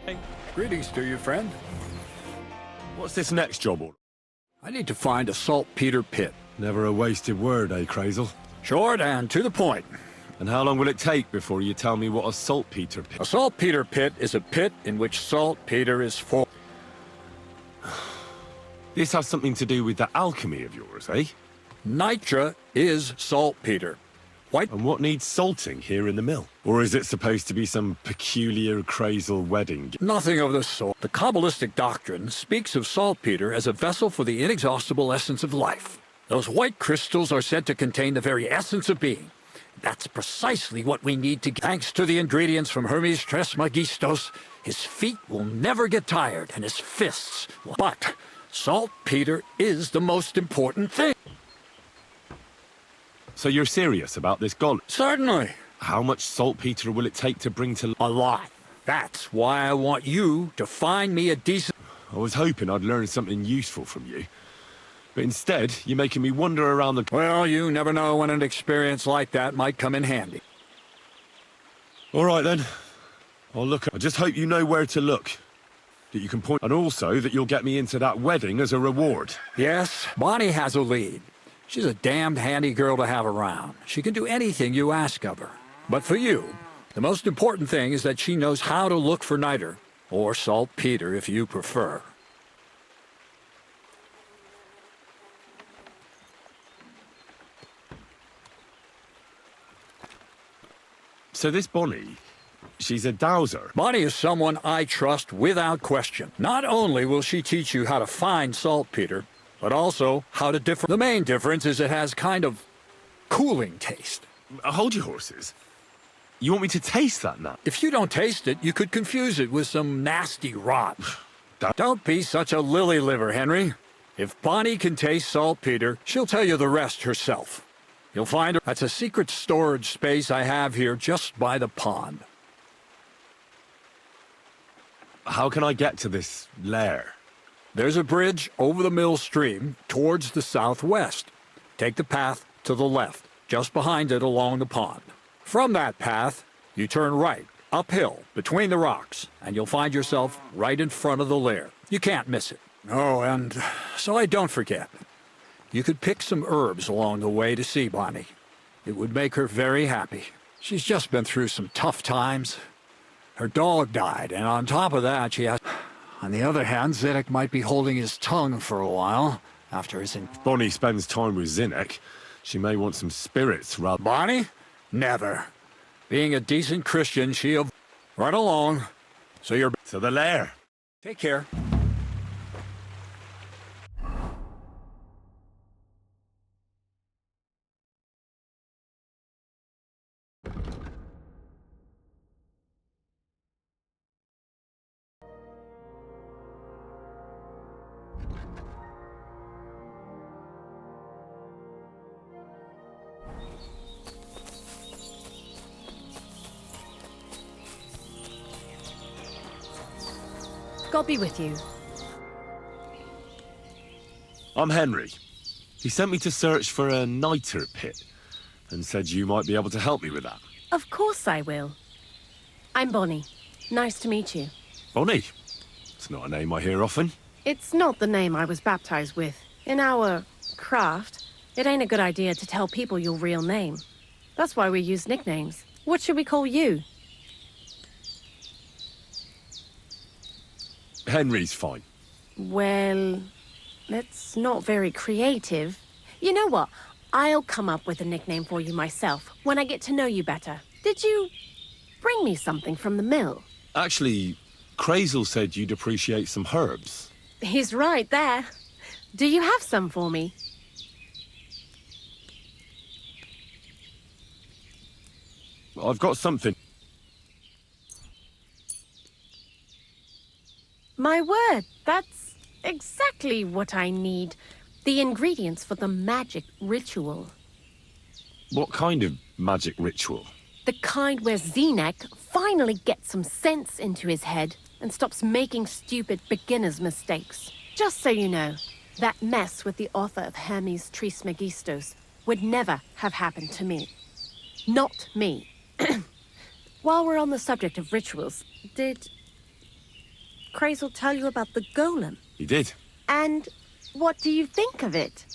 Hey, greetings to you, friend. What's this next job order? I need to find a saltpeter pit. Never a wasted word, eh, Crazel? Short and to the point. And how long will it take before you tell me what a saltpeter pit? A saltpeter pit is a pit in which saltpeter is formed. This has something to do with that alchemy of yours, eh? Nitra is saltpeter. White. And what needs salting here in the mill? Or is it supposed to be some peculiar Crazel wedding? Nothing of the sort. The Kabbalistic doctrine speaks of saltpeter as a vessel for the inexhaustible essence of life. Those white crystals are said to contain the very essence of being. That's precisely what we need to get. Thanks to the ingredients from Hermes Trismegistos, his feet will never get tired, and his fists will. But saltpeter is the most important thing. So you're serious about this gauntlet? Certainly. How much saltpeter will it take to bring to... A lot. That's why I want you to find me a decent... I was hoping I'd learn something useful from you. But instead, you're making me wander around the... Well, you never know when an experience like that might come in handy. All right, then. I'll look. I just hope you know where to look. That you can point... And also that you'll get me into that wedding as a reward. Yes, Bonnie has a lead. She's a damned handy girl to have around. She can do anything you ask of her. But for you, the most important thing is that she knows how to look for niter, or saltpeter if you prefer. So this Bonnie, she's a dowser. Bonnie is someone I trust without question. Not only will she teach you how to find saltpeter, but also how to differ. The main difference is it has kind of cooling taste. Hold your horses. You want me to taste that now? If you don't taste it, you could confuse it with some nasty rot. Don't be such a lily liver, Henry. If Bonnie can taste saltpeter, she'll tell you the rest herself. You'll find her. That's a secret storage space I have here just by the pond. How can I get to this lair? There's a bridge over the mill stream towards the southwest. Take the path to the left, just behind it along the pond. From that path, you turn right, uphill, between the rocks, and you'll find yourself right in front of the lair. You can't miss it. Oh, and so I don't forget. You could pick some herbs along the way to see Bonnie. It would make her very happy. She's just been through some tough times. Her dog died, and on top of that, she has... On the other hand, Zedek might be holding his tongue for a while after his... If Bonnie spends time with Zinnek, she may want some spirits rather... Bonnie? Never. Being a decent Christian, she'll... Right along. So you're... To the lair. Take care. God be with you. I'm Henry. He sent me to search for a niter pit and said you might be able to help me with that. Of course I will. I'm Bonnie. Nice to meet you. Bonnie? It's not a name I hear often. It's not the name I was baptized with. In our craft, it ain't a good idea to tell people your real name. That's why we use nicknames. What should we call you? Henry's fine. Well, that's not very creative. You know what? I'll come up with a nickname for you myself when I get to know you better. Did you bring me something from the mill? Actually, Crazel said you'd appreciate some herbs. He's right there. Do you have some for me? I've got something. My word, that's exactly what I need. The ingredients for the magic ritual. What kind of magic ritual? The kind where Zenek finally gets some sense into his head and stops making stupid beginner's mistakes. Just so you know, that mess with the author of Hermes Trismegistos would never have happened to me. Not me. While we're on the subject of rituals, did Crazel tell you about the golem? He did. And what do you think of it?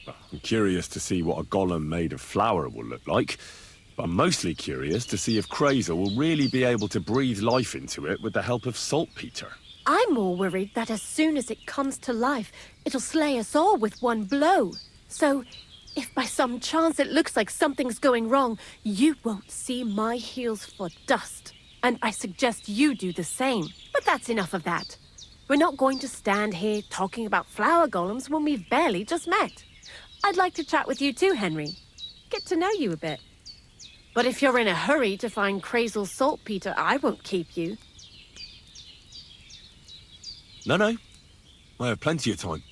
I'm curious to see what a golem made of flour will look like. But I'm mostly curious to see if Crazel will really be able to breathe life into it with the help of saltpetre. I'm more worried that as soon as it comes to life, it'll slay us all with one blow. So, if by some chance it looks like something's going wrong, you won't see my heels for dust. And I suggest you do the same. But that's enough of that. We're not going to stand here talking about flower golems when we've barely just met. I'd like to chat with you too, Henry. Get to know you a bit. But if you're in a hurry to find Crazel's saltpetre, I won't keep you. No. I have plenty of time.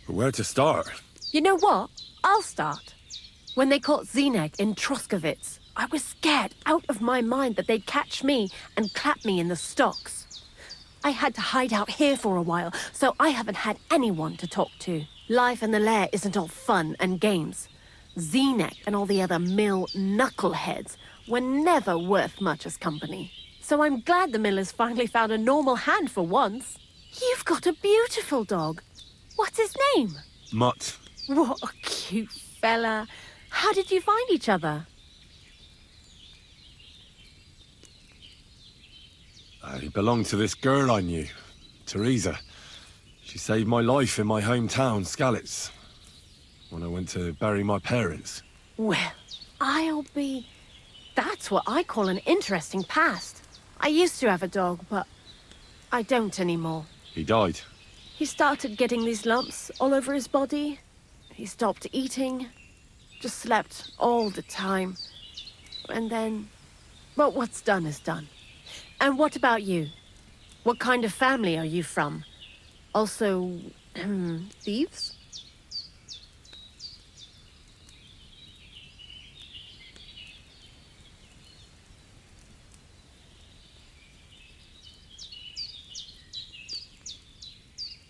But where to start? You know what? I'll start. When they caught Zinek in Troskovitz, I was scared out of my mind that they'd catch me and clap me in the stocks. I had to hide out here for a while, so I haven't had anyone to talk to. Life in the lair isn't all fun and games. Zinek and all the other mill knuckleheads were never worth much as company. So I'm glad the miller's finally found a normal hand for once. You've got a beautiful dog. What's his name? Mutt. What a cute fella. How did you find each other? He belonged to this girl I knew, Teresa. She saved my life in my hometown, Skalitz, when I went to bury my parents. Well, That's what I call an interesting past. I used to have a dog, but I don't anymore. He died. He started getting these lumps all over his body. He stopped eating, just slept all the time. And then, well, what's done is done. And what about you? What kind of family are you from? Also, thieves?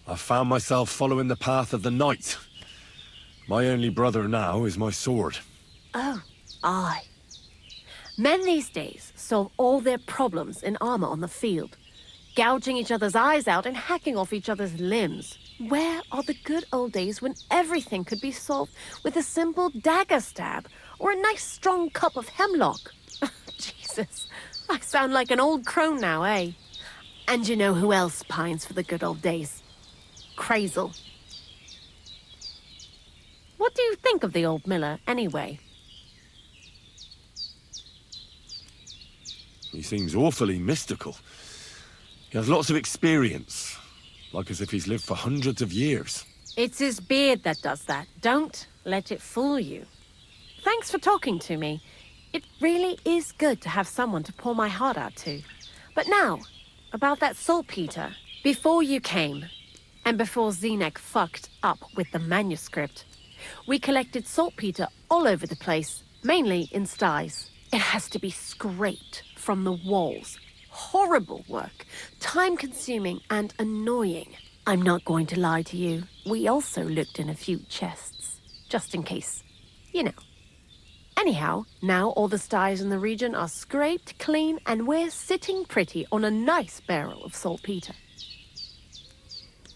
I found myself following the path of the knight. My only brother now is my sword. Oh, aye. Men these days solve all their problems in armor on the field, gouging each other's eyes out and hacking off each other's limbs. Where are the good old days when everything could be solved with a simple dagger stab or a nice strong cup of hemlock? Jesus, I sound like an old crone now, eh? And you know who else pines for the good old days? Crazel. What do you think of the old miller, anyway? He seems awfully mystical. He has lots of experience, like as if he's lived for hundreds of years. It's his beard that does that. Don't let it fool you. Thanks for talking to me. It really is good to have someone to pour my heart out to. But now, about that saltpetre. Before you came, and before Zinek fucked up with the manuscript, we collected saltpetre all over the place, mainly in sties. It has to be scraped from the walls. Horrible work, time-consuming and annoying. I'm not going to lie to you. We also looked in a few chests, just in case, you know. Anyhow, now all the sties in the region are scraped clean and we're sitting pretty on a nice barrel of saltpetre.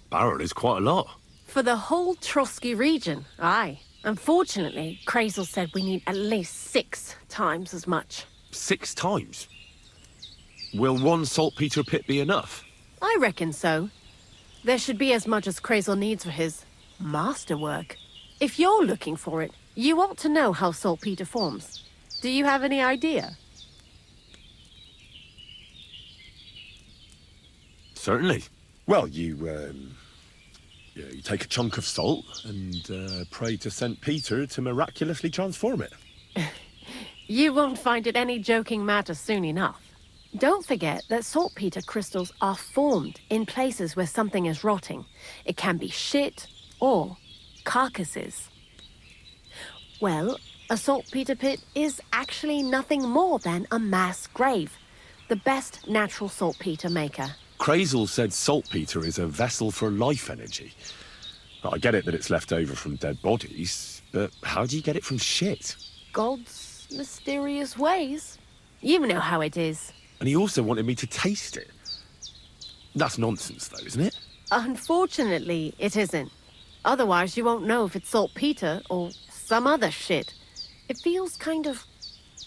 Barrel is quite a lot. For the whole Trotsky region, aye. Unfortunately, Crazel said we need at least 6 times as much. 6 times? Will one saltpetre pit be enough? I reckon so. There should be as much as Crazel needs for his masterwork. If you're looking for it, you ought to know how saltpetre forms. Do you have any idea? Certainly. Well, you take a chunk of salt and pray to St. Peter to miraculously transform it. You won't find it any joking matter soon enough. Don't forget that saltpetre crystals are formed in places where something is rotting. It can be shit or carcasses. Well, a saltpetre pit is actually nothing more than a mass grave, the best natural saltpetre maker. Crazel said saltpetre is a vessel for life energy. I get it that it's left over from dead bodies, but how do you get it from shit? God's mysterious ways. You know how it is. And he also wanted me to taste it. That's nonsense, though, isn't it? Unfortunately, it isn't. Otherwise, you won't know if it's saltpetre or some other shit. It feels kind of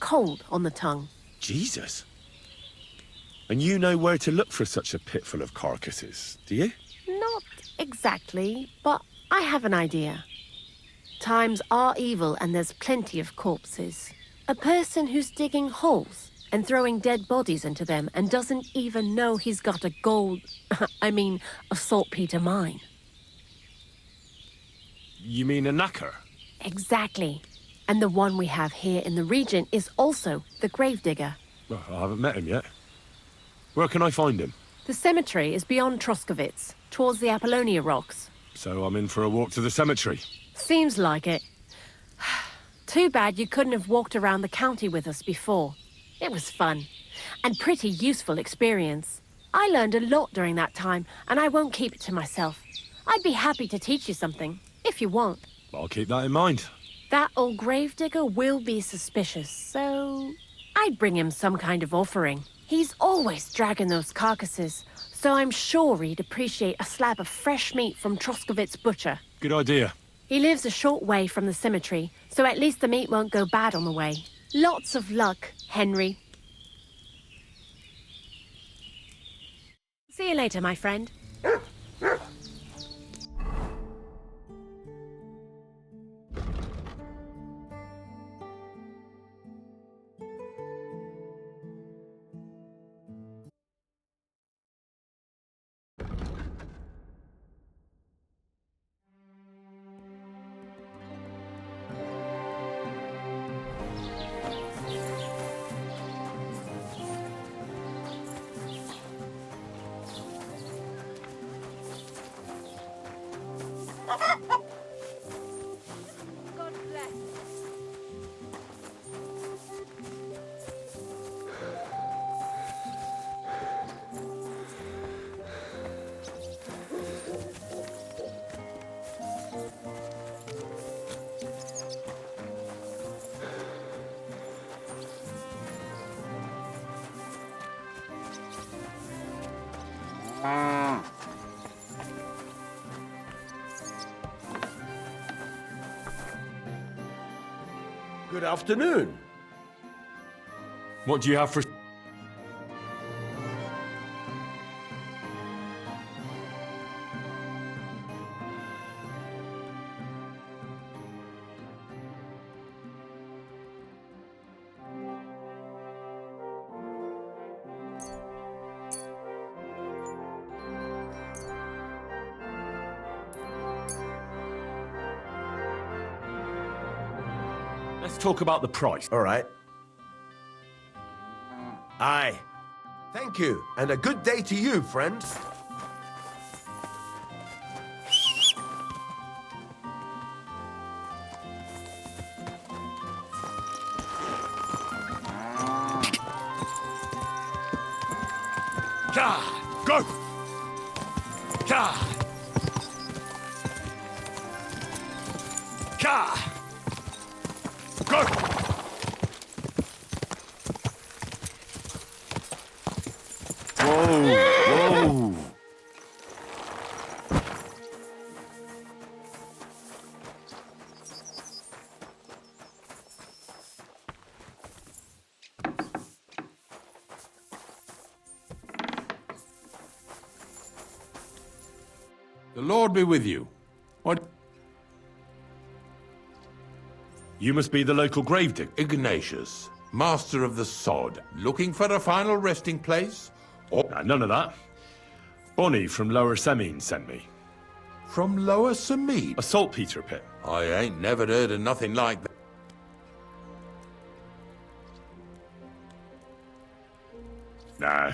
cold on the tongue. Jesus. And you know where to look for such a pit full of carcasses, do you? Not exactly, but I have an idea. Times are evil and there's plenty of corpses. A person who's digging holes and throwing dead bodies into them and doesn't even know he's got a a saltpetre mine. You mean a knacker? Exactly. And the one we have here in the region is also the Gravedigger. Well, I haven't met him yet. Where can I find him? The cemetery is beyond Troskovitz, towards the Apollonia Rocks. So I'm in for a walk to the cemetery. Seems like it. Too bad you couldn't have walked around the county with us before. It was fun, and pretty useful experience. I learned a lot during that time, and I won't keep it to myself. I'd be happy to teach you something, if you want. I'll keep that in mind. That old gravedigger will be suspicious, so I'd bring him some kind of offering. He's always dragging those carcasses, so I'm sure he'd appreciate a slab of fresh meat from Troskovitz butcher. Good idea. He lives a short way from the cemetery, so at least the meat won't go bad on the way. Lots of luck, Henry. See you later, my friend. God bless. Good afternoon. What do you have for... Let's talk about the price. All right. Aye. Thank you, and a good day to you, friend. Go! Go! Whoa! The Lord be with you. What? You must be the local gravedigger. Ignatius, master of the sod, looking for a final resting place? Or Nah, none of that. Bonnie from Lower Semine sent me. from Lower Samede? A saltpetre pit. I ain't never heard of nothing like that. Nah,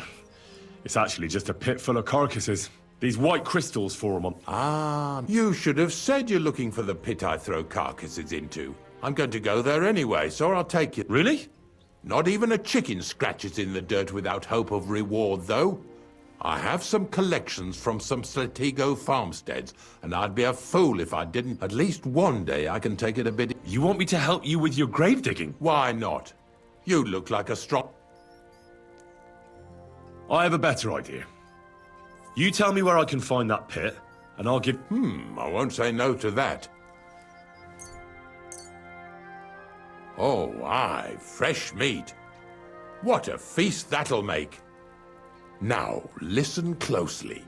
it's actually just a pit full of carcasses. These white crystals form on... Ah, you should have said you're looking for the pit I throw carcasses into. I'm going to go there anyway, so I'll take you. Really? Not even a chicken scratches in the dirt without hope of reward, though. I have some collections from some Stratego farmsteads, and I'd be a fool if I didn't. At least one day I can take it a bit... You want me to help you with your grave digging? Why not? You look like a strong... I have a better idea. You tell me where I can find that pit, and I'll give... I won't say no to that. Oh, aye, fresh meat. What a feast that'll make. Now, listen closely.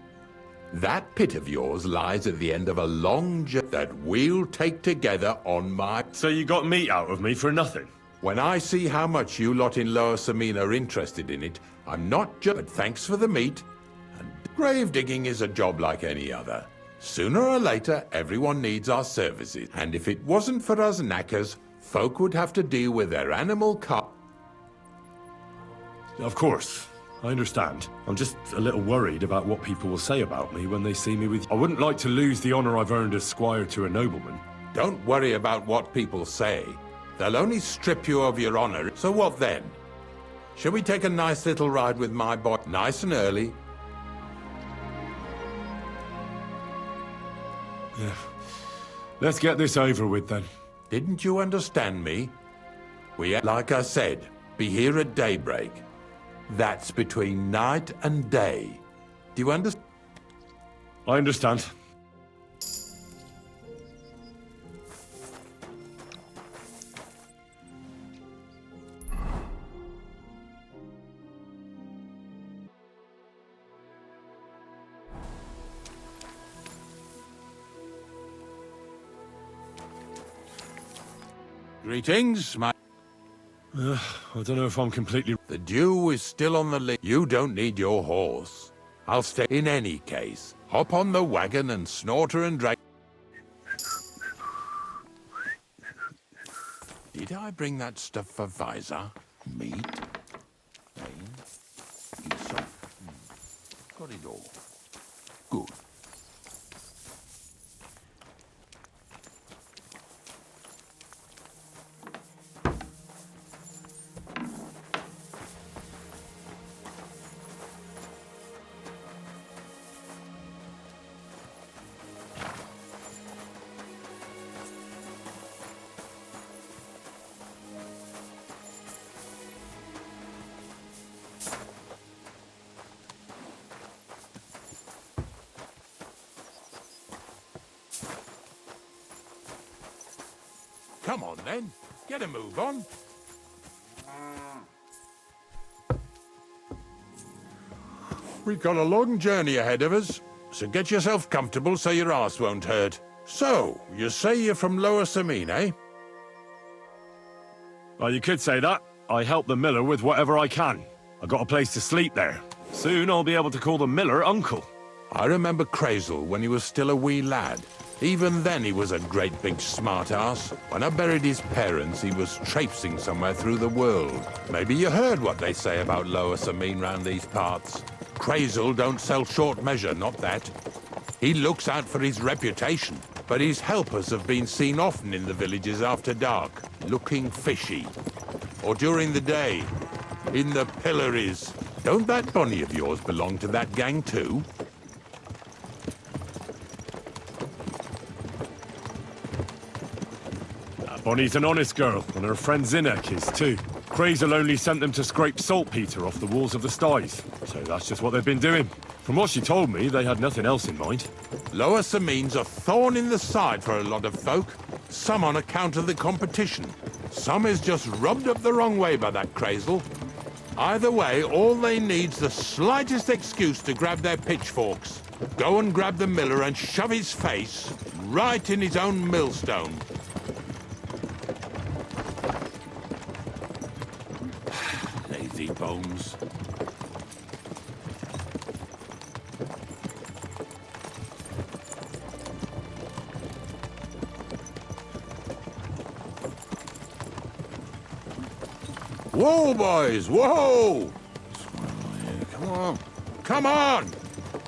That pit of yours lies at the end of a long journey that we'll take together on my... So you got meat out of me for nothing? When I see how much you lot in Lower Samine are interested in it, I'm not just... But thanks for the meat. And grave digging is a job like any other. Sooner or later, everyone needs our services. And if it wasn't for us knackers, folk would have to deal with their animal car... Of course. I understand. I'm just a little worried about what people will say about me when they see me with... I wouldn't like to lose the honor I've earned as squire to a nobleman. Don't worry about what people say. They'll only strip you of your honor. So what then? Shall we take a nice little ride with my boy? Nice and early. Yeah. Let's get this over with then. Didn't you understand me? Like I said, be here at daybreak. That's between night and day. Do you understand? I understand. Greetings, my... I don't know if I'm completely... The dew is still on the list. You don't need your horse. I'll stay. In any case, hop on the wagon and Snorter and drag... Did I bring that stuff for Visor? Meat? Pain? Insult? Got it all. Good. Come on, then. Get a move on. We've got a long journey ahead of us, so get yourself comfortable so your arse won't hurt. So, you say you're from Lower Samine, eh? Well, you could say that. I help the miller with whatever I can. I got a place to sleep there. Soon I'll be able to call the miller uncle. I remember Crazel when he was still a wee lad. Even then he was a great big smart-ass. When I buried his parents, he was traipsing somewhere through the world. Maybe you heard what they say about Lower Samine round these parts. Crazel don't sell short measure, not that. He looks out for his reputation, but his helpers have been seen often in the villages after dark, looking fishy. Or during the day, in the pillories. Don't that bonny of yours belong to that gang too? Bonnie's an honest girl, and her friend Zinek is too. Crazel only sent them to scrape saltpetre off the walls of the sties, so that's just what they've been doing. From what she told me, they had nothing else in mind. Lower Samine's a thorn in the side for a lot of folk. Some on account of the competition. Some is just rubbed up the wrong way by that Crazel. Either way, all they need's the slightest excuse to grab their pitchforks. Go and grab the miller and shove his face right in his own millstone. Lazy bones. Whoa, boys, whoa! Come on, come on!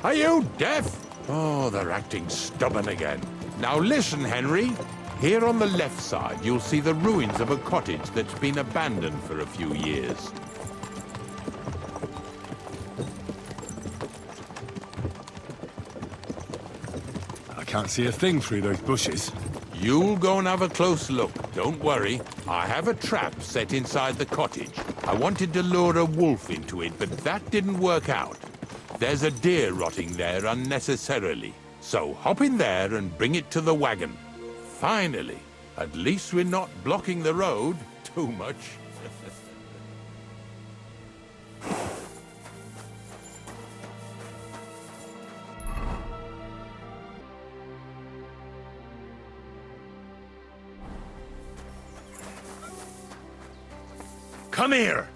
Are you deaf? Oh, they're acting stubborn again. Now listen, Henry. Here on the left side, you'll see the ruins of a cottage that's been abandoned for a few years. I can't see a thing through those bushes. You'll go and have a close look. Don't worry. I have a trap set inside the cottage. I wanted to lure a wolf into it, but that didn't work out. There's a deer rotting there unnecessarily. So hop in there and bring it to the wagon. Finally. At least we're not blocking the road too much. Come here!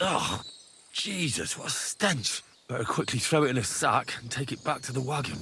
Oh, Jesus, what a stench. Better quickly throw it in a sack and take it back to the wagon.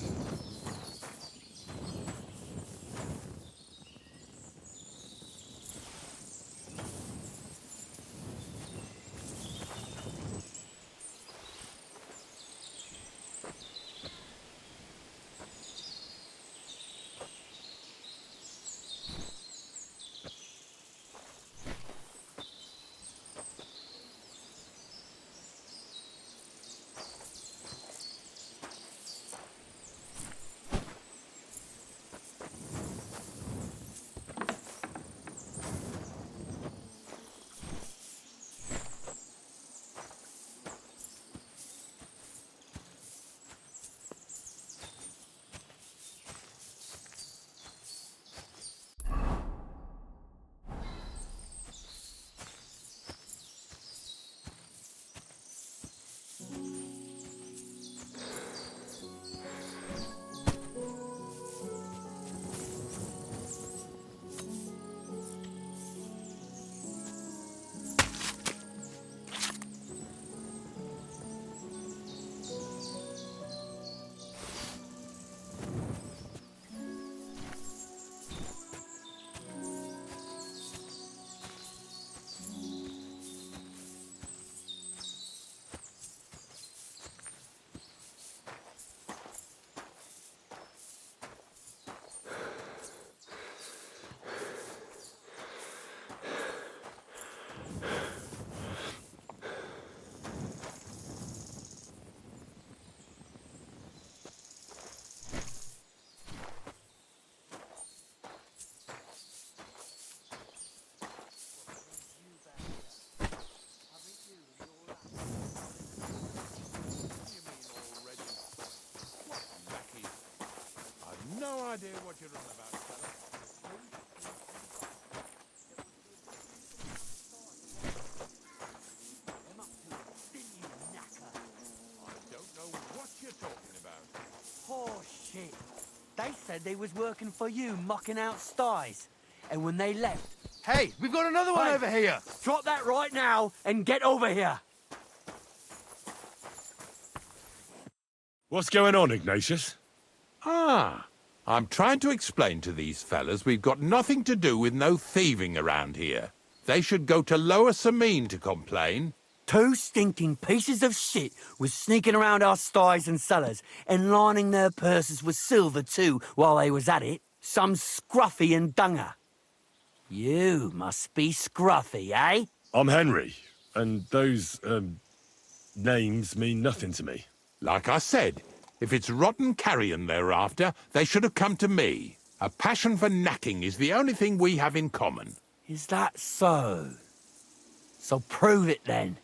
No idea what you're on about, fella. I don't know what you're talking about. Oh, shit. They said they was working for you, mucking out sties. And when they left... Hey, we've got another one Hey, over here. Drop that right now and get over here. What's going on, Ignatius? Ah, I'm trying to explain to these fellas we've got nothing to do with no thieving around here. They should go to Lower Samine to complain. 2 stinking pieces of shit was sneaking around our sties and cellars and lining their purses with silver too while they was at it. Some scruffy and dunger. You must be Scruffy, eh? I'm Henry, and those, names mean nothing to me. Like I said, if it's rotten carrion they're after, they should have come to me. A passion for knacking is the only thing we have in common. Is that so? So prove it then.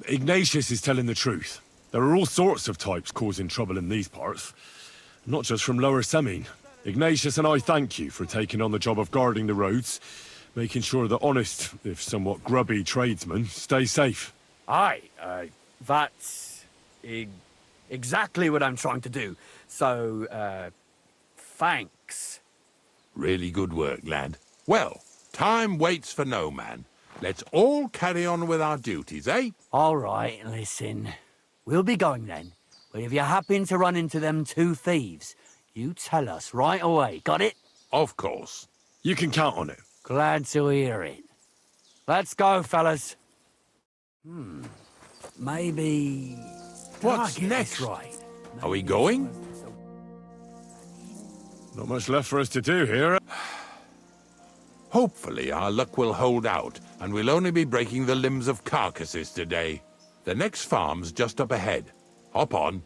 Ignatius is telling the truth. There are all sorts of types causing trouble in these parts. Not just from Lower Semine. Ignatius and I thank you for taking on the job of guarding the roads, making sure that honest, if somewhat grubby tradesmen stay safe. Aye, that's exactly what I'm trying to do. So, thanks. Really good work, lad. Well, time waits for no man. Let's all carry on with our duties, eh? All right, listen. We'll be going then. But if you happen to run into them 2 thieves, you tell us right away. Got it? Of course. You can count on it. Glad to hear it. Let's go, fellas. Maybe... What's Did I get next? this right? Are we going? Not much left for us to do here. Hopefully our luck will hold out, and we'll only be breaking the limbs of Carcasses today. The next farm's just up ahead. Hop on.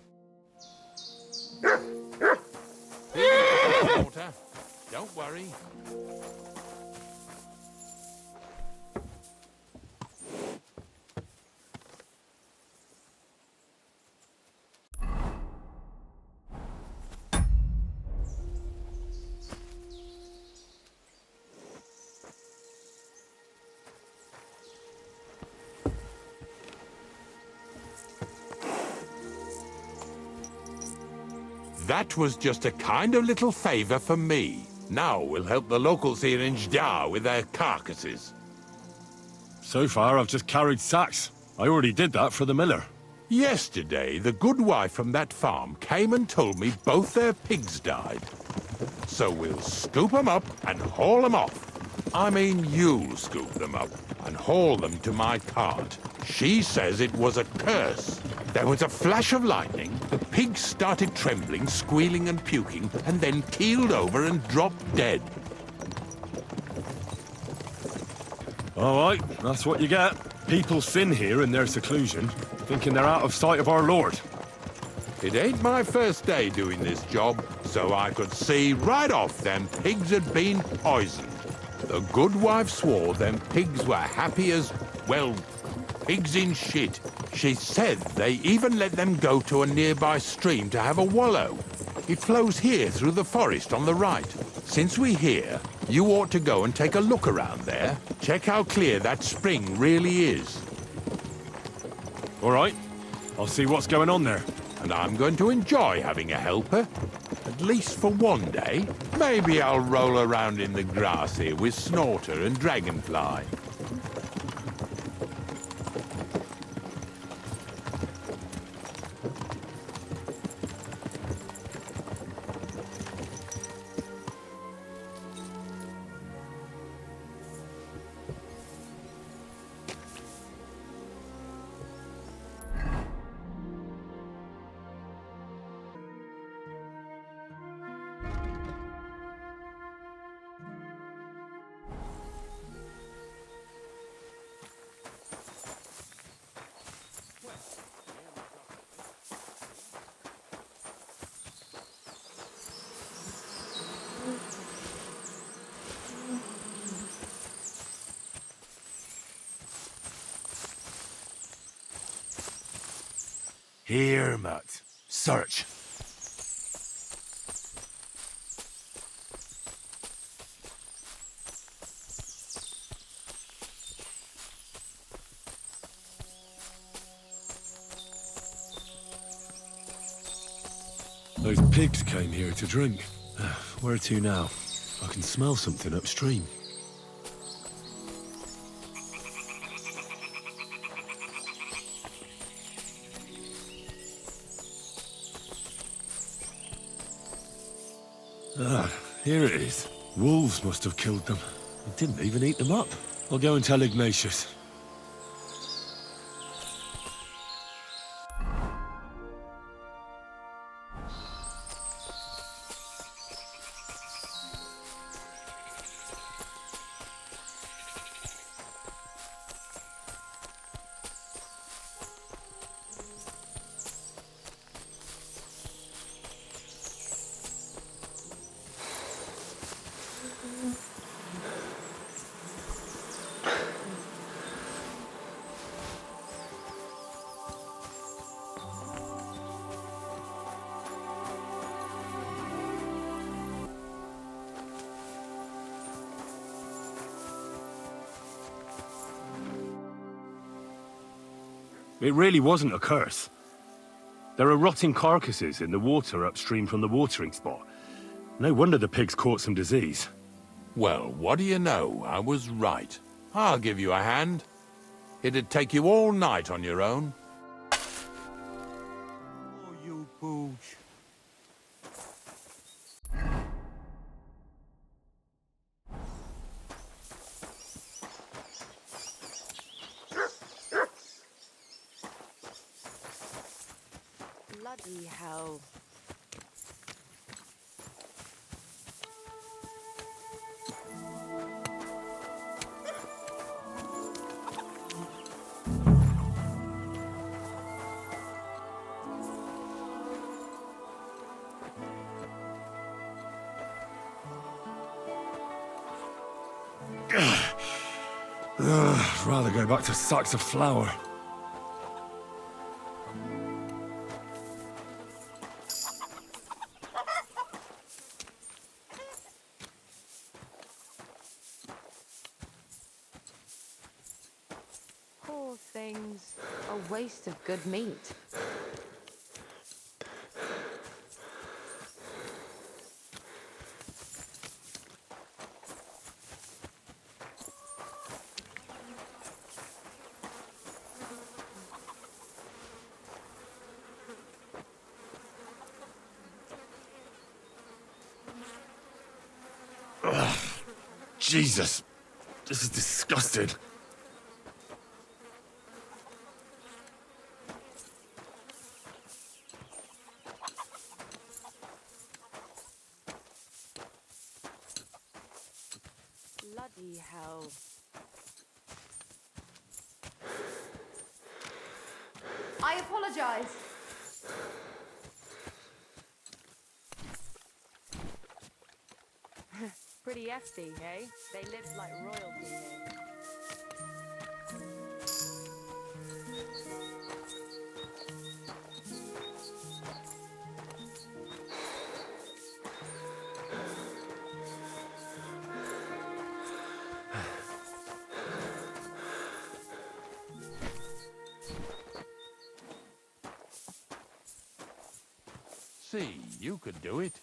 Water. Don't worry. That was just a kind of little favor for me. Now we'll help the locals here in Jdar with their carcasses. So far, I've just carried sacks. I already did that for the miller. Yesterday, the good wife from that farm came and told me both their pigs died. So we'll scoop them up and haul them off. I mean, you'll scoop them up and haul them to my cart. She says it was a curse. There was a flash of lightning, the pigs started trembling, squealing and puking, and then keeled over and dropped dead. All right, that's what you get. People sin here in their seclusion, thinking they're out of sight of our Lord. It ain't my first day doing this job, so I could see right off them pigs had been poisoned. The good wife swore them pigs were happy as, well, pigs in shit. She said they even let them go to a nearby stream to have a wallow. It flows here through the forest on the right. Since we're here, you ought to go and take a look around there. Check how clear that spring really is. All right, I'll see what's going on there. And I'm going to enjoy having a helper. At least for one day. Maybe I'll roll around in the grass here with Snorter and Dragonfly. Here, Matt. Search. Those pigs came here to drink. Where to now? I can smell something upstream. Ah, here it is. Wolves must have killed them. They didn't even eat them up. I'll go and tell Ignatius. It really wasn't a curse. There are rotting carcasses in the water upstream from the watering spot. No wonder the pigs caught some disease. Well, what do you know? I was right. I'll give you a hand. It'd take you all night on your own. Oh, you pooch. Bloody hell. I'd rather go back to sacks of flour. Poor things. A waste of good meat. Jesus, this is disgusting. Bloody hell. I apologize. Pretty hefty, eh? They live like royalty here. See, you could do it.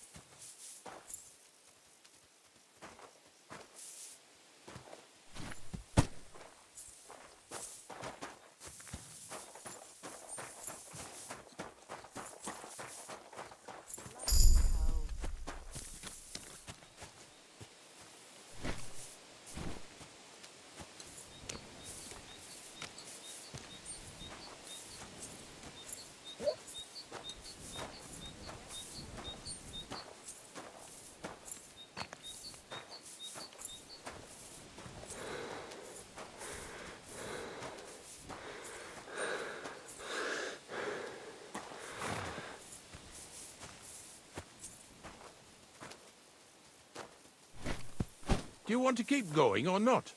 Do you want to keep going or not?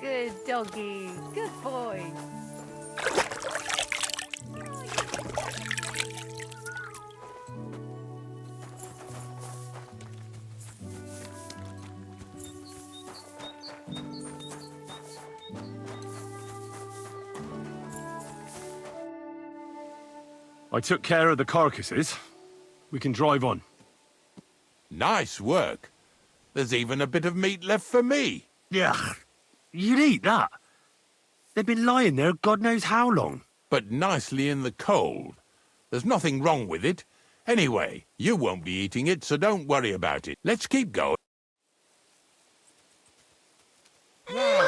Good doggy. Good boy. I took care of the carcasses. We can drive on. Nice work. There's even a bit of meat left for me. Yeah. You'd eat that? They've been lying there God knows how long. But nicely in the cold. There's nothing wrong with it. Anyway, you won't be eating it, so don't worry about it. Let's keep going. Now,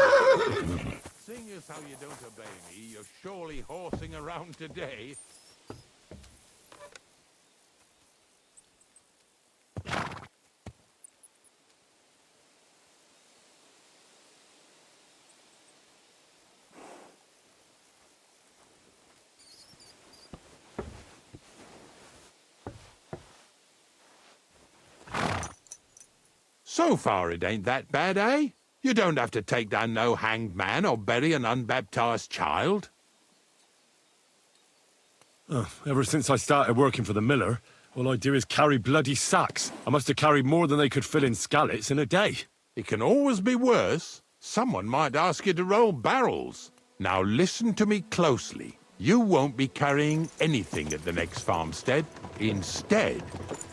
seeing as how you don't obey me, you're surely horsing around today. So far it ain't that bad, eh? You don't have to take down no hanged man or bury an unbaptized child. Ever since I started working for the miller, all I do is carry bloody sacks. I must have carried more than they could fill in skallets in a day. It can always be worse. Someone might ask you to roll barrels. Now listen to me closely. You won't be carrying anything at the next farmstead. Instead,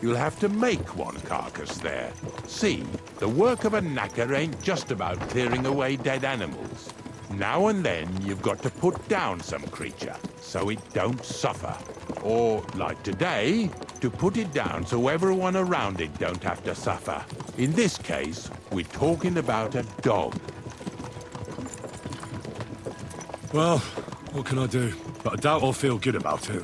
you'll have to make one carcass there. See, the work of a knacker ain't just about clearing away dead animals. Now and then, you've got to put down some creature, so it don't suffer. Or, like today, to put it down so everyone around it don't have to suffer. In this case, we're talking about a dog. Well, what can I do? But I doubt I'll feel good about it.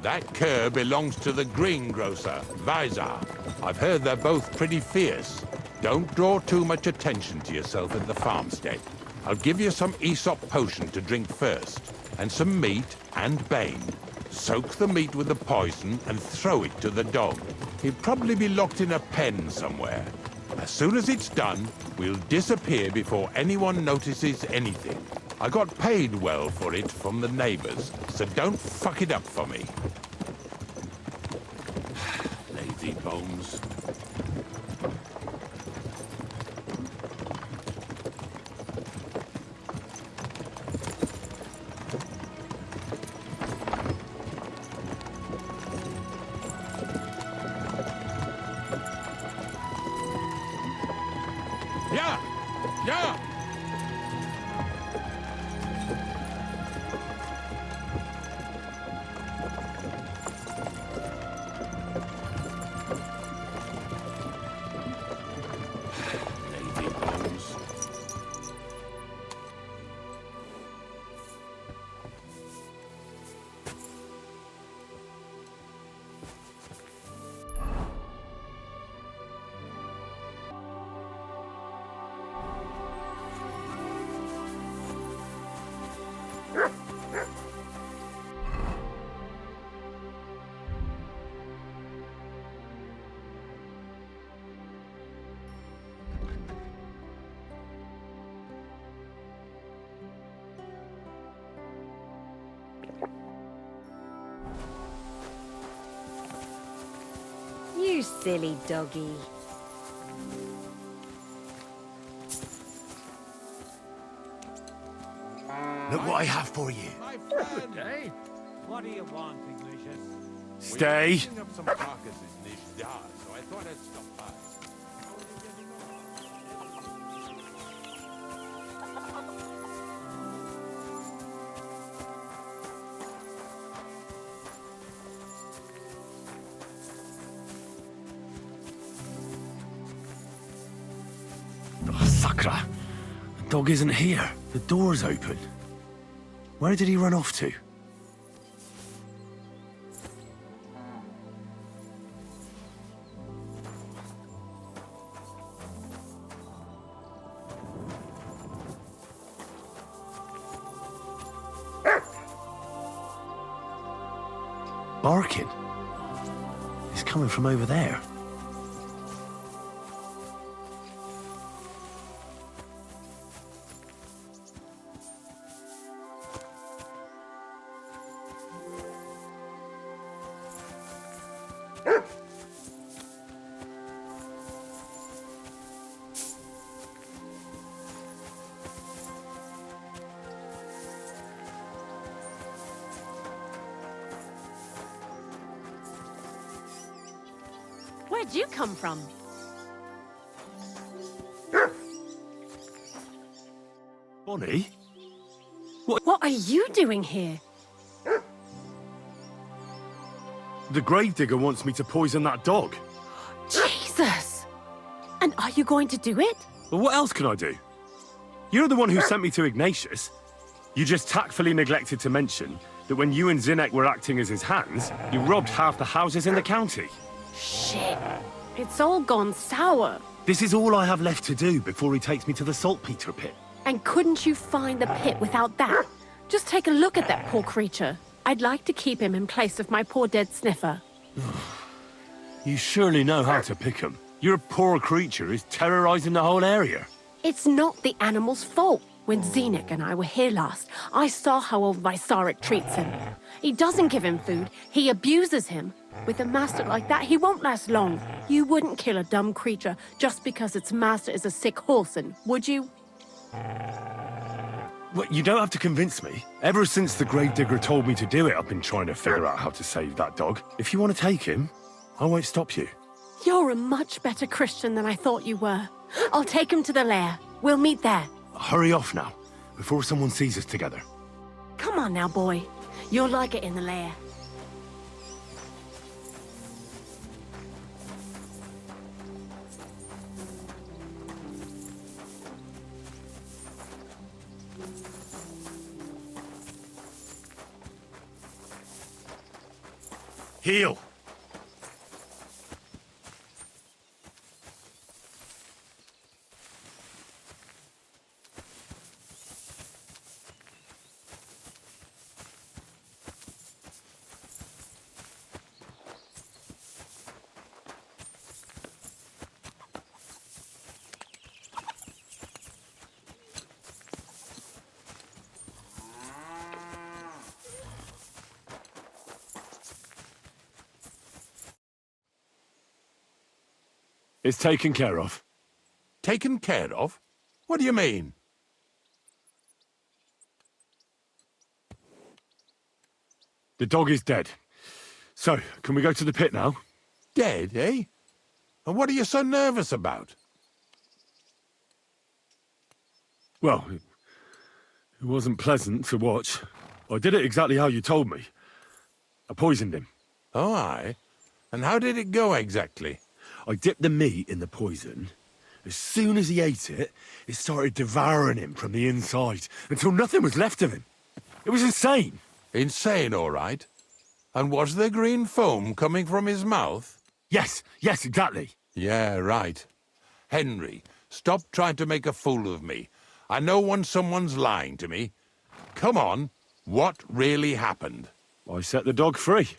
That cur belongs to the Greengrocer, Visor. I've heard they're both pretty fierce. Don't draw too much attention to yourself at the farmstead. I'll give you some Aesop potion to drink first, and some meat and bane. Soak the meat with the poison and throw it to the dog. He'll probably be locked in a pen somewhere. As soon as it's done, we'll disappear before anyone notices anything. I got paid well for it from the neighbors, so don't fuck it up for me. Lazy bones. Yeah! Yeah! Lazy bones. You silly doggy. Look what I have for you. My friend, Eh? What do you want, Ignatius? Stay. Picking up some carcasses in this yard, so I thought I'd stop by. Oh, Sakra. The dog isn't here. The door's open. Where did he run off to? Barking. It's coming from over there. Where'd you come from? Bonnie? What are you doing here? The Gravedigger wants me to poison that dog. Jesus! And are you going to do it? Well, what else can I do? You're the one who sent me to Ignatius. You just tactfully neglected to mention that when you and Zinnek were acting as his hands, you robbed half the houses in the county. Shit. It's all gone sour. This is all I have left to do before he takes me to the Saltpetre pit. And couldn't you find the pit without that? Just take a look at that poor creature. I'd like to keep him in place of my poor dead sniffer. You surely know how to pick him. Your poor creature is terrorizing the whole area. It's not the animal's fault. When Zinnek and I were here last, I saw how old Vysarik treats him. He doesn't give him food, he abuses him. With a master like that, he won't last long. You wouldn't kill a dumb creature just because its master is a sick horseman, would you? Well, you don't have to convince me. Ever since the Gravedigger told me to do it, I've been trying to figure out how to save that dog. If you want to take him, I won't stop you. You're a much better Christian than I thought you were. I'll take him to the lair. We'll meet there. Hurry off now, before someone sees us together. Come on now, boy. You'll like it in the lair. Heal! It's taken care of. Taken care of? What do you mean? The dog is dead. So, can we go to the pit now? Dead, eh? And what are you so nervous about? Well, it wasn't pleasant to watch. I did it exactly how you told me. I poisoned him. Oh, aye? And how did it go exactly? I dipped the meat in the poison. As soon as he ate it, it started devouring him from the inside, until nothing was left of him. It was insane. Insane, all right. And was there green foam coming from his mouth? Yes, exactly. Yeah, right. Henry, stop trying to make a fool of me. I know when someone's lying to me. Come on, what really happened? I set the dog free.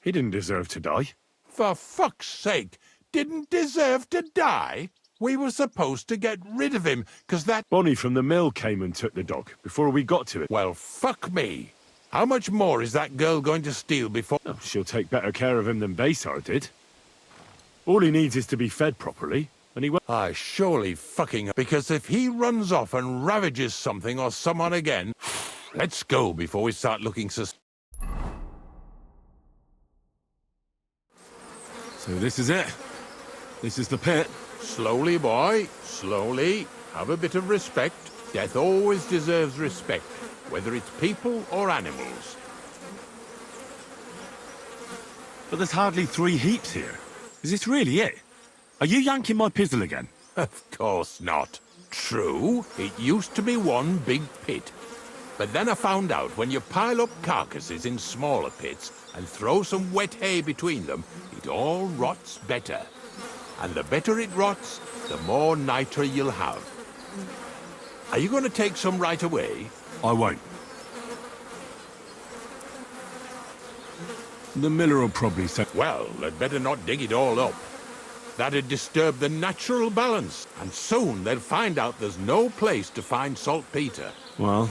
He didn't deserve to die. For fuck's sake, didn't deserve to die? We were supposed to get rid of him, 'cause that... Bonnie from the mill came and took the dog before we got to it. Well, fuck me. How much more is that girl going to steal before... Oh, she'll take better care of him than Baysar did. All he needs is to be fed properly, and he will... I surely fucking... Because if he runs off and ravages something or someone again... Let's go before we start looking sus... So this is it. This is the pit. Slowly, boy, slowly. Have a bit of respect. Death always deserves respect, whether it's people or animals. But there's hardly 3 heaps here. Is this really it? Are you yanking my pizzle again? Of course not. True, it used to be one big pit. But then I found out when you pile up carcasses in smaller pits and throw some wet hay between them, it all rots better. And the better it rots, the more nitra you'll have. Are you going to take some right away? I won't. The miller will probably say... Well, they'd better not dig it all up. That'd disturb the natural balance, and soon they'll find out there's no place to find saltpetre. Well,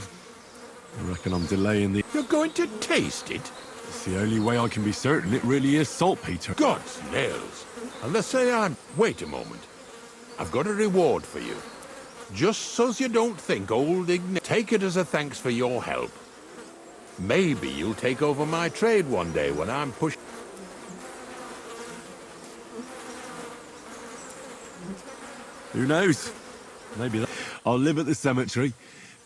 I reckon I'm delaying the... You're going to taste it? It's the only way I can be certain it really is saltpetre. God's nails. Unless say I'm... Wait a moment. I've got a reward for you. Just so's you don't think old Ignatius... Take it as a thanks for your help. Maybe you'll take over my trade one day when I'm pushed... Who knows? Maybe that... I'll live at the cemetery,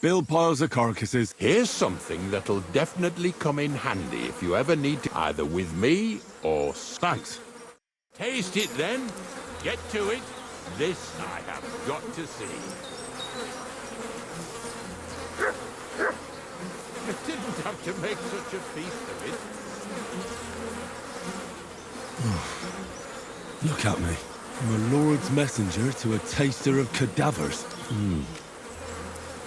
build piles of carcasses. Here's something that'll definitely come in handy if you ever need to, either with me or... Thanks. Taste it then. Get to it. This I have got to see. I didn't have to make such a feast of it. Look at me. From a lord's messenger to a taster of cadavers.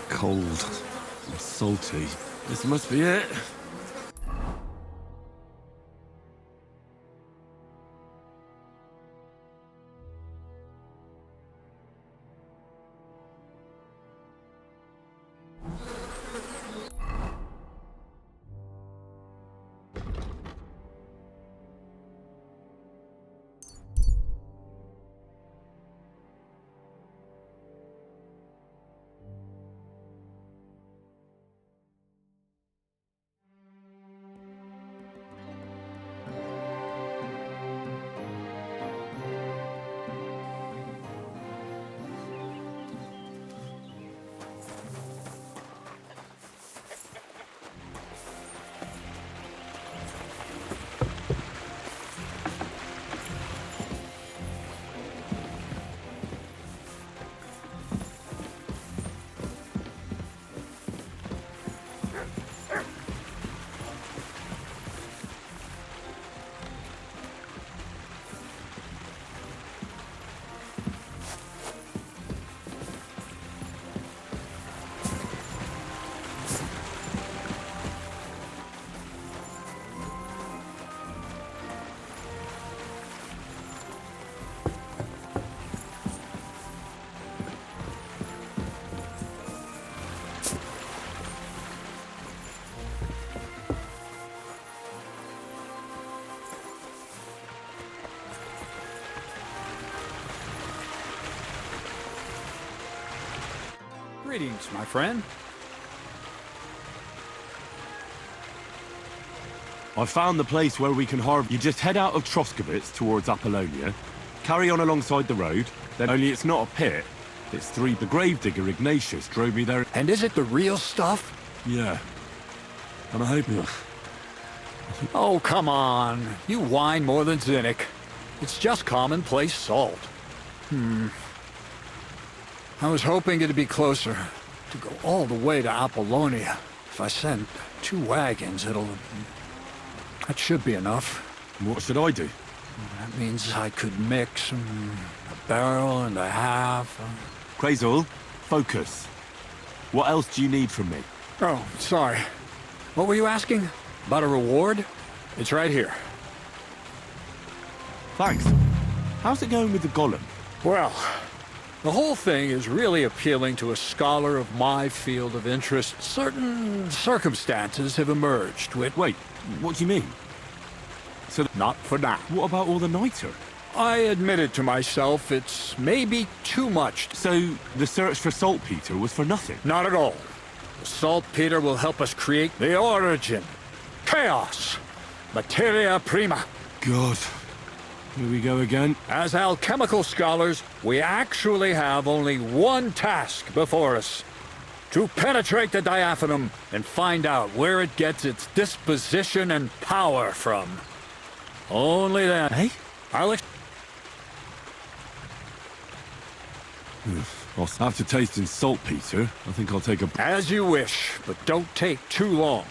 Cold and salty. This must be it. Greetings, my friend. I found the place where we can harvest. You just head out of Troskovitz towards Apollonia, carry on alongside the road, then only it's not a pit. It's three. The gravedigger Ignatius drove me there. And is it the real stuff? Yeah. And I hope... Oh, come on. You whine more than Zinnik. It's just commonplace salt. I was hoping it'd be closer. To go all the way to Apollonia. If I send 2 wagons, that should be enough. What should I do? That means I could mix a barrel and a half. Crazul, focus. What else do you need from me? Oh, sorry. What were you asking? About a reward? It's right here. Thanks. How's it going with the golem? Well, the whole thing is really appealing to a scholar of my field of interest. Certain circumstances have emerged which... Wait, what do you mean? So Not for now. what about all the niter? I admitted to myself it's maybe too much. So the search for saltpetre was for nothing? Not at all. The saltpeter will help us create the origin. Chaos. Materia prima. God. Here we go again. As alchemical scholars, we actually have only one task before us. To penetrate the diaphanum and find out where it gets its disposition and power from. Only then. Hey? After tasting saltpetre, I think I'll take a... As you wish, but don't take too long.